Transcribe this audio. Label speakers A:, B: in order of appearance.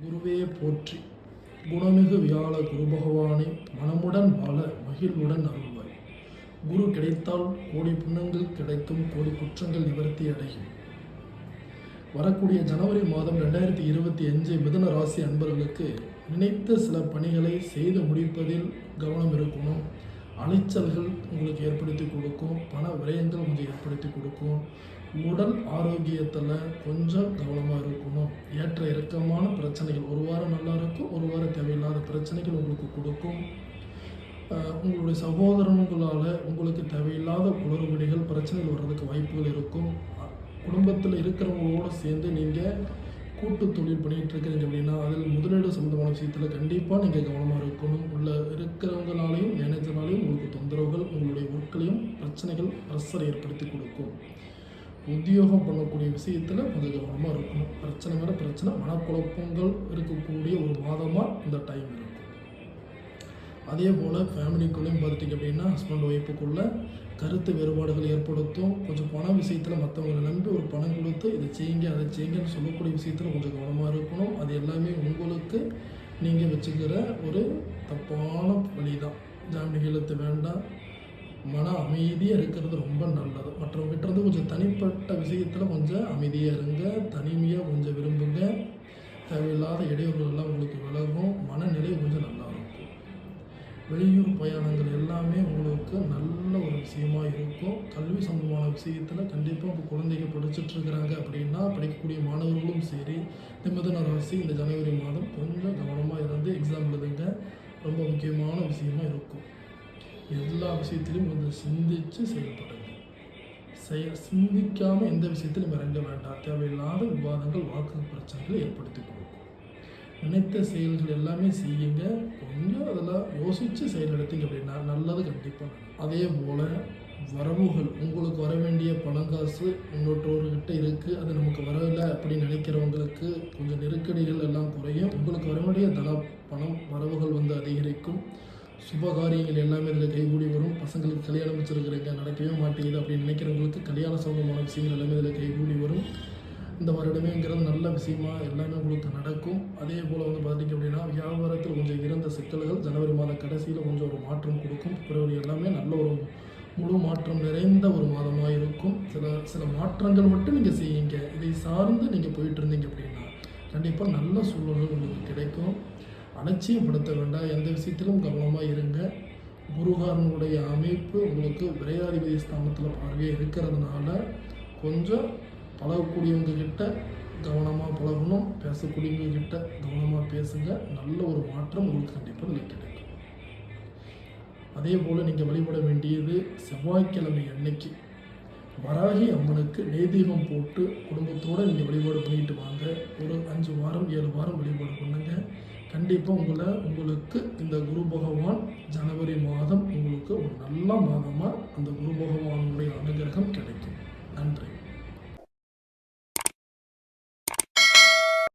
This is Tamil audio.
A: குருவே போற்றி. குணமிகு வியாழ குரு பகவானே, மனமுடன் வாழ மகிழ்வுடன் அருள்வாய். குரு கிடைத்தால் கோடி புண்ணங்கள் கிடைக்கும், கோடி குற்றங்கள் நிவர்த்தி அடையும். வரக்கூடிய ஜனவரி மாதம் 2025 மிதுன ராசி அன்பர்களுக்கு நினைத்த சில பணிகளை செய்து முடிப்பதில் கவனம் இருக்கணும். அலைச்சல்கள் உங்களுக்கு ஏற்படுத்தி கொடுக்கும், பண விரயங்கள் கொஞ்சம் ஏற்படுத்தி கொடுக்கும். உடல் ஆரோக்கியத்தில் கொஞ்சம் கவனமாக இருக்கணும். ஏற்ற இறக்கமான பிரச்சனைகள், ஒரு வாரம் நல்லா இருக்கும், ஒரு வாரம் தேவையில்லாத பிரச்சனைகள் உங்களுக்கு கொடுக்கும். உங்களுடைய சகோதரங்களால் உங்களுக்கு தேவையில்லாத குளறுபடிகள் பிரச்சனைகள் வர்றதுக்கு வாய்ப்புகள் இருக்கும். குடும்பத்தில் இருக்கிறவங்களோடு சேர்ந்து நீங்கள் கூட்டு தொழில் பண்ணிகிட்டு இருக்கிறீங்க அப்படின்னா அதில் முதலீடு சம்மந்தமான விஷயத்தில் கண்டிப்பாக நீங்கள் கவனமாக இருக்கணும். உள்ள இருக்கிறவங்களாலையும் மேனேஜர்னாலையும் உங்களுக்கு தொந்தரவுகள், உங்களுடைய ஒர்க்களையும் பிரச்சனைகள் ப்ரெஷர் ஏற்படுத்தி கொடுக்கும். உத்தியோகம் பண்ணக்கூடிய விஷயத்தில் கொஞ்சம் கவனமாக இருக்கணும். பிரச்சனை மேலே பிரச்சனை, மனக்குழப்பங்கள் இருக்கக்கூடிய ஒரு மாதமாக இந்த டைம் இருக்கும். அதே போல் ஃபேமிலிக்குள்ளேயும் பார்த்துட்டிங்க அப்படின்னா ஹஸ்பண்ட் ஒய்ஃபுக்குள்ளே கருத்து வேறுபாடுகள் ஏற்படுத்தும். கொஞ்சம் பண விஷயத்தில் மற்றவங்களை நம்பி ஒரு பணம் கொடுத்து இதை செய்யுங்க அதை செய்யுங்கன்னு சொல்லக்கூடிய விஷயத்தில் கொஞ்சம் கவனமாக இருக்கணும். அது எல்லாமே உங்களுக்கு நீங்கள் வச்சுக்கிற ஒரு தப்பான வழி தான். ஜாமீன் கையெழுத்து வேண்டாம். மன அமைதியாக இருக்கிறது ரொம்ப நல்லது. மற்றவங்ககிட்ட இருந்து கொஞ்சம் தனிப்பட்ட விஷயத்தில் கொஞ்சம் அமைதியாக இருங்க, தனிமையாக கொஞ்சம் விரும்புங்க. தேவையில்லாத இடையூறுகள்லாம் உங்களுக்கு விலகும், மனநிலை கொஞ்சம் நல்லா இருக்கும். வெளியூர் பயணங்கள் எல்லாமே உங்களுக்கு நல்ல ஒரு விஷயமா இருக்கும். கல்வி சம்பந்தமான விஷயத்தில் கண்டிப்பாக இப்போ குழந்தைங்க படிச்சுட்ருக்கிறாங்க அப்படின்னா படிக்கக்கூடிய மாணவர்களும் சரி, மிதுன ராசி இந்த ஜனவரி மாதம் கொஞ்சம் கவனமாக இருந்து எக்ஸாம் எழுதுங்க. ரொம்ப முக்கியமான விஷயமா இருக்கும். எல்லா விஷயத்திலையும் கொஞ்சம் சிந்தித்து செயல்படுங்க. சிந்திக்காமல் எந்த விஷயத்திலும் இறங்க வேண்டாம். தேவையில்லாத விவாதங்கள், வாக்கு பிரச்சனைகளை ஏற்படுத்தி கொடுக்கும். நினைத்த செயல்கள் எல்லாமே செய்யுங்க. கொஞ்சம் அதெல்லாம் யோசித்து செயல் எடுத்தீங்க அப்படின்னா நல்லது கண்டிப்பாக. அதே போல் வரவுகள், உங்களுக்கு வர வேண்டிய பணங்காசு இன்னொருத்தவர்கிட்ட இருக்குது, அது நமக்கு வரவில்லை அப்படின்னு நினைக்கிறவங்களுக்கு கொஞ்சம் நெருக்கடிகள் எல்லாம் குறையும். உங்களுக்கு வர வேண்டிய பணம் வரவுகள் அதிகரிக்கும். சுபகாரியங்கள் எல்லாமே இதில் கைகூடி வரும். பசங்களுக்கு கல்யாணம் வச்சுருக்கிறீங்க, நடக்கவே மாட்டேங்குது அப்படின்னு நினைக்கிறவங்களுக்கு கல்யாண சம்பந்தமான விஷயங்கள் எல்லாமே இதில் கைகூடி வரும். இந்த வருடமேங்கிறது நல்ல விஷயமா எல்லாமே உங்களுக்கு நடக்கும். அதே போல் பார்த்திங்க அப்படின்னா வியாபாரத்தில் கொஞ்சம் இருந்த சிக்கல்கள் ஜனவரி மாத கடைசியில் கொஞ்சம் ஒரு மாற்றம் கொடுக்கும். பிப்ரவரி எல்லாமே நல்ல ஒரு முழு மாற்றம் நிறைந்த ஒரு மாதமாக இருக்கும். சில மாற்றங்கள் மட்டும் நீங்கள் செய்யுங்க. இதை சார்ந்து நீங்கள் போயிட்டு இருந்தீங்க அப்படின்னா கண்டிப்பாக நல்ல சூழல்கள் உங்களுக்கு கிடைக்கும். அலட்சியப்படுத்த வேண்டாம், எந்த விஷயத்திலும் கவனமாக இருங்க. குருகாரனுடைய அமைப்பு உங்களுக்கு விரையாதிபதி ஸ்தானத்தில் பார்வையாக இருக்கிறதுனால கொஞ்சம் பழகக்கூடியவங்க கிட்ட கவனமாக பழகணும். பேசக்கூடியவங்க கிட்ட கவனமாக பேசுங்க. நல்ல ஒரு மாற்றம் உங்களுக்கு கண்டிப்பாக இதில் கிடைக்கும். அதே போல் நீங்கள் வழிபட வேண்டியது செவ்வாய்க்கிழமை அன்னைக்கு வராகி அம்மனுக்கு நெய்தீபம் போட்டு குடும்பத்தோடு நீங்கள் வழிபாடு பண்ணிட்டு வாங்க. ஒரு 5 வாரம் 7 வாரம் வழிபாடு பண்ணுங்க. கண்டிப்பாக உங்களுக்கு இந்த குரு பகவான் ஜனவரி மாதம் உங்களுக்கு ஒரு நல்ல மாதமாக அந்த குரு பகவான்